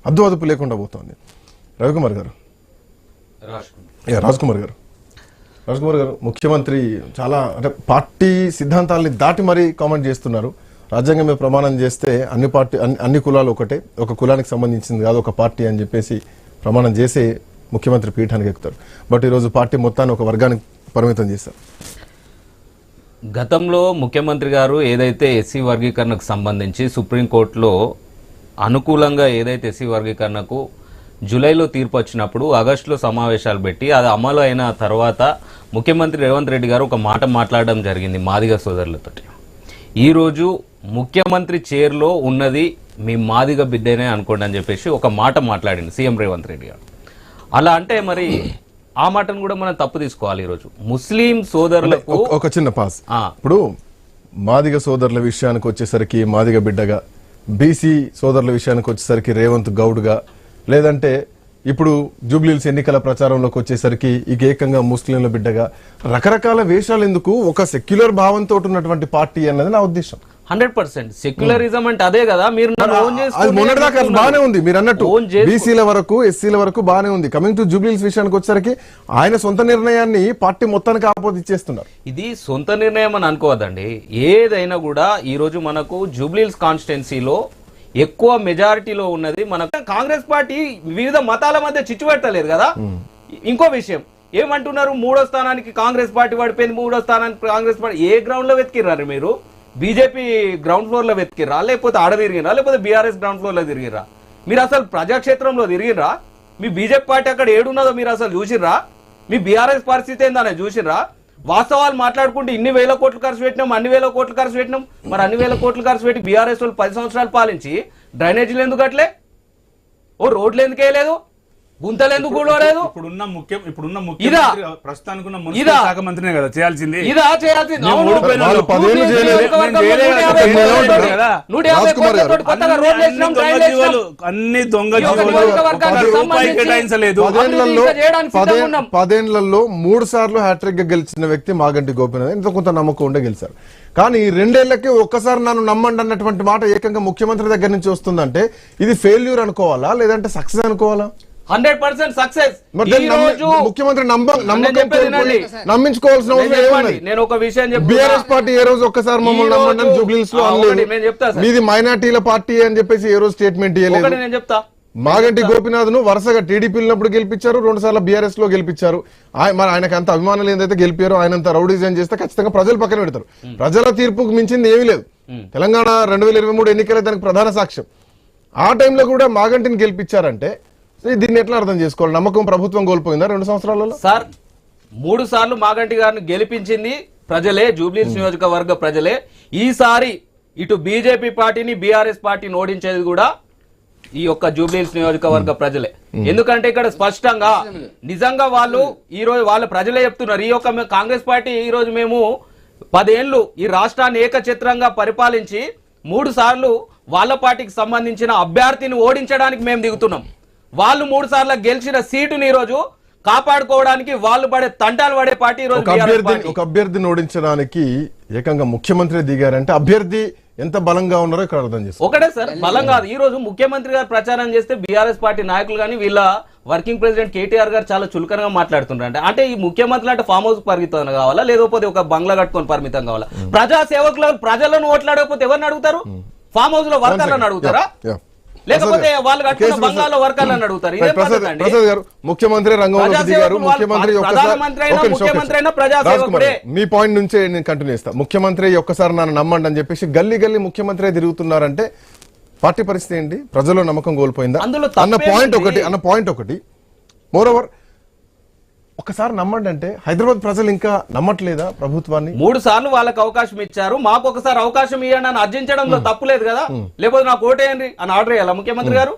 అదుపు లేకుండా పోతుంది. రవికుమార్ గారు, రాజ్ కుమార్ గారు, ముఖ్యమంత్రి చాలా అంటే పార్టీ సిద్ధాంతాలని దాటి మరీ కామెంట్ చేస్తున్నారు. రాజ్యాంగం మీద ప్రమాణం చేస్తే అన్ని కులాలు ఒకటే, ఒక కులానికి సంబంధించింది కాదు ఒక పార్టీ అని చెప్పేసి ప్రమాణం చేసి ముఖ్యమంత్రి పీఠానికి ఎక్కుతారు. బట్ ఈరోజు పార్టీ మొత్తాన్ని ఒక వర్గానికి పరిమితం చేశారు. గతంలో ముఖ్యమంత్రి గారు ఏదైతే ఎస్సీ వర్గీకరణకు సంబంధించి సుప్రీంకోర్టులో అనుకూలంగా ఏదైతే ఎస్సీ వర్గీకరణకు జూలైలో తీర్పు వచ్చినప్పుడు ఆగస్టులో సమావేశాలు పెట్టి అది అమలు అయిన తర్వాత ముఖ్యమంత్రి రేవంత్ రెడ్డి గారు ఒక మాట మాట్లాడడం జరిగింది మాదిగ సోదరులతో. ఈరోజు ముఖ్యమంత్రి చైర్లో ఉన్నది మీ మాదిగ బిడ్డనే అనుకోండి అని చెప్పేసి ఒక మాట మాట్లాడింది సీఎం రేవంత్ రెడ్డి గారు. అలా అంటే మరి ఆ మాటను కూడా మనం తప్పు తీసుకోవాలి. ఈరోజు ముస్లిం సోదరులకు ఒక చిన్న పాస్. ఇప్పుడు మాదిగ సోదరుల విషయానికి వచ్చేసరికి మాదిగ బిడ్డగా, బీసీ సోదరుల విషయానికి వచ్చేసరికి రేవంత్ గౌడ్గా, లేదంటే ఇప్పుడు జూబ్లీహిల్స్ ఎన్నికల ప్రచారంలోకి వచ్చేసరికి ఇక ఏకంగా ముస్లింల బిడ్డగా, రకరకాల వేషాలు ఎందుకు? ఒక సెక్యులర్ భావంతో ఉన్నటువంటి పార్టీ అన్నది నా ఉద్దేశం. 100% సెక్యులరిజం అంటే అదే కదా. మీరు మొన్నటిదాకా బానే ఉంది, మీరు అన్నట్టు బీసీల వరకు ఎస్సీల వరకు బానే ఉంది. కమింగ్ టు జూబ్లీహిల్స్ విషయానికి వచ్చేసరికి ఆయన సొంత నిర్ణయాన్ని పార్టీ మొత్తానికి ఆపోదిచ్చేస్తున్నారు. ఇది సొంత నిర్ణయం అని అనుకోవద్దండి. ఏదైనా కూడా ఈ రోజు మనకు జూబ్లీహిల్స్ కాన్స్టిట్యున్సీలో ఎక్కువ మెజారిటీలో ఉన్నది మనకు కాంగ్రెస్ పార్టీ. వివిధ మతాల మధ్య చిచ్చు పెట్టలేదు కదా. ఇంకో విషయం ఏమంటున్నారు, 3వ స్థానానికి కాంగ్రెస్ పార్టీ పడిపోయింది, 3వ స్థానానికి కాంగ్రెస్ పార్టీ. ఏ గ్రౌండ్ లో వెతికిర్రారు మీరు? బీజేపీ గ్రౌండ్ ఫ్లోర్ లో వెతికిర్రా, లేకపోతే ఆడ తిరిగిరా, లేకపోతే బీఆర్ఎస్ గ్రౌండ్ ఫ్లోర్ లో తిరిగిరా? మీరు అసలు ప్రజాక్షేత్రంలో తిరిగిర్రా? మీ బీజేపీ పార్టీ అక్కడ ఏడున్నదో మీరు అసలు చూసిర్రా? మీ బీఆర్ఎస్ పరిస్థితి ఏందని చూసిర్రా? వాస్తవాలు మాట్లాడుకుంటే ఇన్ని వేల కోట్లు ఖర్చు పెట్టినాం, అన్ని వేల కోట్లు ఖర్చు పెట్టినాం. మరి అన్ని వేల కోట్లు ఖర్చు పెట్టి బీఆర్ఎస్ వాళ్ళు 10 సంవత్సరాలు పాలించి డ్రైనేజీలు ఎందుకు అట్లే, ఓ రోడ్లు ఎందుకు వేయలేదు, గుంతలు ఎందుకు కూడలేదు? ఇప్పుడున్న ముఖ్యమంత్రి ప్రస్తుతానికి ఉన్న మున్సిపల్ శాఖ మంత్రినే కదా చేయాల్సింది. అన్ని దొంగ కేటాయించలేదు. 10 ఏళ్లలో 3 సార్లు హ్యాట్రిక్ గా గెలిచిన వ్యక్తి మాగంటి గోపీనాథ్. ఇంత కొంత నమ్మకం ఉండే గెలిచారు. కానీ 2 ఏళ్లకి ఒక్కసారి నన్ను నమ్మండి అన్నటువంటి మాట ఏకంగా ముఖ్యమంత్రి దగ్గర నుంచి వస్తుందంటే ఇది ఫెయిల్యూర్ అనుకోవాలా, లేదంటే సక్సెస్ అనుకోవాలా? 100% సక్సెస్. ముఖ్యమంత్రి నమ్మించుకోవాల్సిన అవసరం ఏముంది? నేను ఒక విషయం చెప్తాను. బీఆర్ఎస్ పార్టీ ఏ రోజు ఒక్కసారి మమ్మల్ని నమ్మండి జూబ్లీహిల్స్ లో అనలేదు. మీది మైనార్టీల పార్టీ అని చెప్పేసి ఏ రోజు స్టేట్మెంట్ ఇవ్వలేదు. నేను చెప్తా, మాగంటి గోపీనాథ్ ను వరుసగా టీడీపీ ఉన్నప్పుడు గెలిపించారు, 2 సార్లు బీఆర్ఎస్ లో గెలిపించారు. మరి ఆయనకు అంత అభిమానులు ఏదైతే గెలిపారో, ఆయనంత రౌడీజం చేస్తే ఖచ్చితంగా ప్రజలు పక్కన పెడతారు. ప్రజల తీర్పుకు మించింది ఏమీ లేదు. తెలంగాణ 2023 ఎన్నికలే దానికి ప్రధాన సాక్ష్యం. ఆ టైంలో కూడా మాగంటిని గెలిపించారంటే దీన్ని ఎట్లా అర్థం చేసుకోవాలి? నమ్మకం ప్రభుత్వం కోల్పోయిందా 2 సంవత్సరాలలో? సార్ 3 సార్లు మాగంటి గారిని గెలిపించింది ప్రజలే, జూబ్లీహిల్స్ నియోజకవర్గ ప్రజలే. ఈసారి ఇటు బీజేపీ పార్టీని బీఆర్ఎస్ పార్టీని ఓడించేది కూడా ఈ యొక్క జూబ్లీహిల్స్ నియోజకవర్గ ప్రజలే. ఎందుకంటే ఇక్కడ స్పష్టంగా నిజంగా వాళ్ళు ఈ రోజు వాళ్ళ ప్రజలే చెప్తున్నారు, ఈ యొక్క కాంగ్రెస్ పార్టీ ఈ రోజు మేము 10 ఏళ్లు ఈ రాష్ట్రాన్ని ఏకఛత్రంగా పరిపాలించి 3 సార్లు వాళ్ళ పార్టీకి సంబంధించిన అభ్యర్థిని ఓడించడానికి మేము దిగుతున్నాం. వాళ్ళు 3 సార్లు గెలిచిన సీటుని ఈ రోజు కాపాడుకోవడానికి వాళ్ళు పడే తంటాలు పడే పార్టీ ఈ రోజు. ఒక అభ్యర్థిని ఓడించడానికి ఏకంగా ముఖ్యమంత్రి దిగారంటే అభ్యర్థి ఎంత బలంగా ఉన్నారో ఇక్కడ అర్థం చేస్తారు. ఒకటే సార్, బలం కాదు. ఈ రోజు ముఖ్యమంత్రి గారు ప్రచారం చేస్తే బీఆర్ఎస్ పార్టీ నాయకులు కానీ వీళ్ళ వర్కింగ్ ప్రెసిడెంట్ కేటీఆర్ గారు చాలా చులకనగా మాట్లాడుతున్నారు. అంటే ఈ ముఖ్యమంత్రి అంటే ఫామ్ హౌస్ పరిమితం కావాలా, లేకపోతే ఒక బంగ్లా కట్టుకొని పరిమితం కావాలా? ప్రజా సేవకులు ప్రజలను ఓట్లాడకపోతే ఎవరిని అడుగుతారు? ఫామ్ హౌస్ లో వర్కర్లను అడుగుతారా, లేకపోతే వాళ్ళు కట్టుకున్న బంగ్లాలో వర్కర్లను అడుగుతారు? ముఖ్యమంత్రి రంగంలో దిగారు. మీ పాయింట్ నుంచే నేను కంటిన్యూ చేస్తా. ముఖ్యమంత్రి ఒక్కసారి నన్ను నమ్మండి అని చెప్పేసి గల్లీ గల్లీ ముఖ్యమంత్రి తిరుగుతున్నారంటే పార్టీ పరిస్థితి ఏంటి? ప్రజల్లో నమ్మకం కోల్పోయిందా అన్న పాయింట్ ఒకటి. మోర్ ఓవర్ ఒకసారి నమ్మండి అంటే హైదరాబాద్ ప్రజలు ఇంకా నమ్మట్లేదా ప్రభుత్వాన్ని? 3 సార్లు వాళ్ళకి అవకాశం ఇచ్చారు, మాకు ఒకసారి అవకాశం ఇవ్వండి అని అర్జించడంలో తప్పులేదు కదా. లేకపోతే నాకు ఓటేయండి అని ఆర్డర్ చేయాలా ముఖ్యమంత్రి గారు?